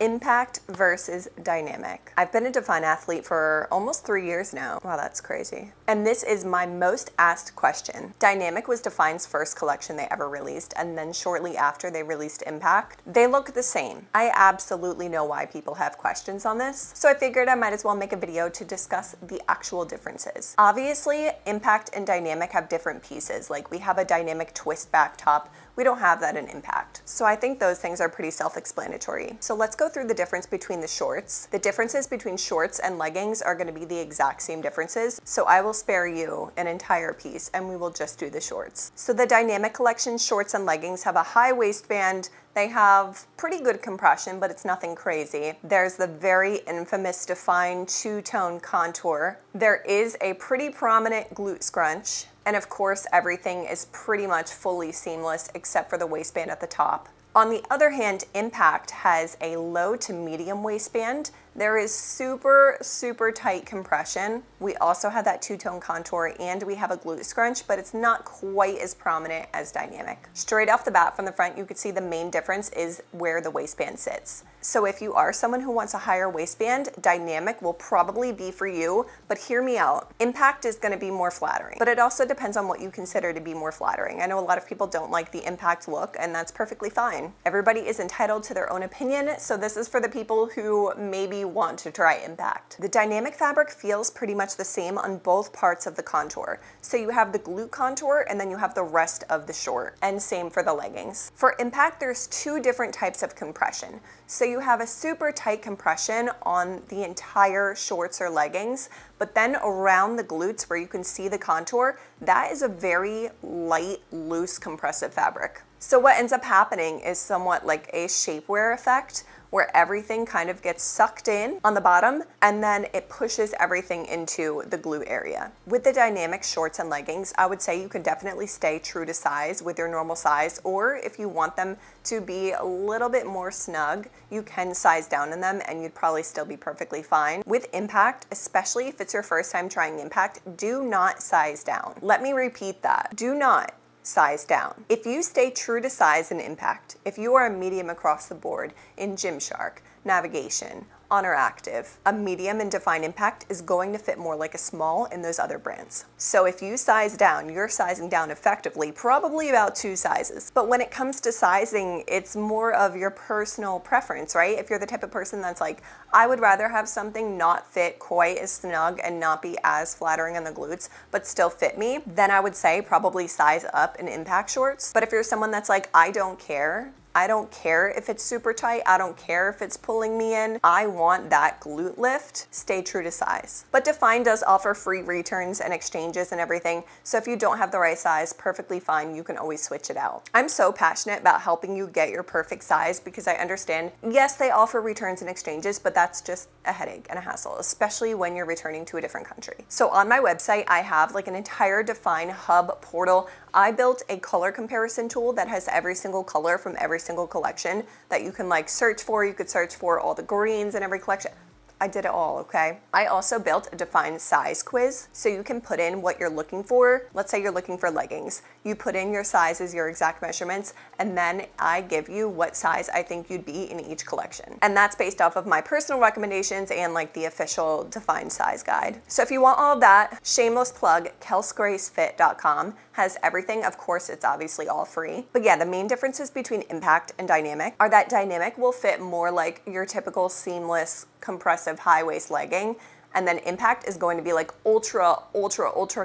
Impact versus dynamic. I've been a DFYNE athlete for almost 3 years now. Wow, that's crazy. And this is my most asked question. Dynamic was DFYNE's first collection they ever released, and then shortly after they released Impact. They look the same. I absolutely know why people have questions on this, so I figured I might as well make a video to discuss the actual differences. Obviously, Impact and Dynamic have different pieces. Like, we have a dynamic twist back top. We don't have that in Impact. So I think those things are pretty self-explanatory. So let's go through the difference between the shorts. The differences between shorts and leggings are going to be the exact same differences. So I will spare you an entire piece and we will just do the shorts. So the Dynamic Collection shorts and leggings have a high waistband. They have pretty good compression, but it's nothing crazy. There's the very infamous DFYNE two-tone contour. There is a pretty prominent glute scrunch. And of course, everything is pretty much fully seamless except for the waistband at the top. On the other hand, Impact has a low to medium waistband. There is super, super tight compression. We also have that two-tone contour and we have a glute scrunch, but it's not quite as prominent as Dynamic. Straight off the bat from the front, you could see the main difference is where the waistband sits. So if you are someone who wants a higher waistband, Dynamic will probably be for you, but hear me out. Impact is gonna be more flattering, but it also depends on what you consider to be more flattering. I know a lot of people don't like the Impact look, and that's perfectly fine. Everybody is entitled to their own opinion, so this is for the people who maybe want to try Impact. The Dynamic fabric feels pretty much the same on both parts of the contour. So you have the glute contour and then you have the rest of the short, and same for the leggings. For Impact, there's two different types of compression. So you have a super tight compression on the entire shorts or leggings, but then around the glutes where you can see the contour, that is a very light, loose compressive fabric. So what ends up happening is somewhat like a shapewear effect, where everything kind of gets sucked in on the bottom and then it pushes everything into the glute area. With the Dynamic shorts and leggings, I would say you can definitely stay true to size with your normal size, or if you want them to be a little bit more snug, you can size down in them and you'd probably still be perfectly fine. With Impact, especially if it's your first time trying Impact, do not size down. Let me repeat that. Do not size down. If you stay true to size in Impact, if you are a medium across the board in Gymshark, Navigation, Honor Active, a medium in DFYNE Impact is going to fit more like a small in those other brands. So if you size down, you're sizing down effectively, probably about 2 sizes. But when it comes to sizing, it's more of your personal preference, right? If you're the type of person that's like, I would rather have something not fit quite as snug and not be as flattering on the glutes, but still fit me, then I would say probably size up in Impact shorts. But if you're someone that's like, I don't care if it's super tight. I don't care if it's pulling me in. I want that glute lift. Stay true to size. But DFYNE does offer free returns and exchanges and everything. So if you don't have the right size, perfectly fine. You can always switch it out. I'm so passionate about helping you get your perfect size because I understand, yes, they offer returns and exchanges, but that's just a headache and a hassle, especially when you're returning to a different country. So on my website, I have like an entire DFYNE hub portal. I built a color comparison tool that has every single color from every single collection that you can like search for. You could search for all the greens in every collection. I did it all, okay? I also built a DFYNE size quiz, so you can put in what you're looking for. Let's say you're looking for leggings. You put in your sizes, your exact measurements, and then I give you what size I think you'd be in each collection. And that's based off of my personal recommendations and like the official DFYNE size guide. So if you want all of that, shameless plug, kelsgracefit.com has everything. Of course, it's obviously all free. But yeah, the main differences between Impact and Dynamic are that Dynamic will fit more like your typical seamless compressive high waist legging, and then Impact is going to be like ultra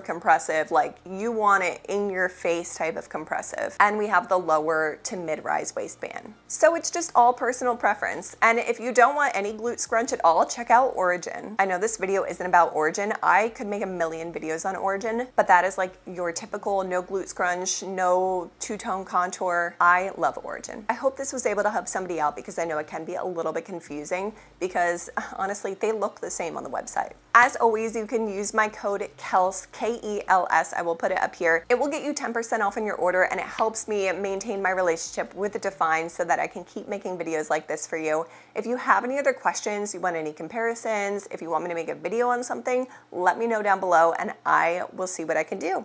compressive, like you want it in your face type of compressive. And we have the lower to mid-rise waistband. So it's just all personal preference. And if you don't want any glute scrunch at all, check out Origin. I know this video isn't about Origin. I could make a million videos on Origin, but that is like your typical no glute scrunch, no two-tone contour. I love Origin. I hope this was able to help somebody out because I know it can be a little bit confusing because honestly, they look the same on the website. As always, you can use my code KELS, K-E-L-S. I will put it up here. It will get you 10% off on your order, and it helps me maintain my relationship with DFYNE so that I can keep making videos like this for you. If you have any other questions, you want any comparisons, if you want me to make a video on something, let me know down below and I will see what I can do.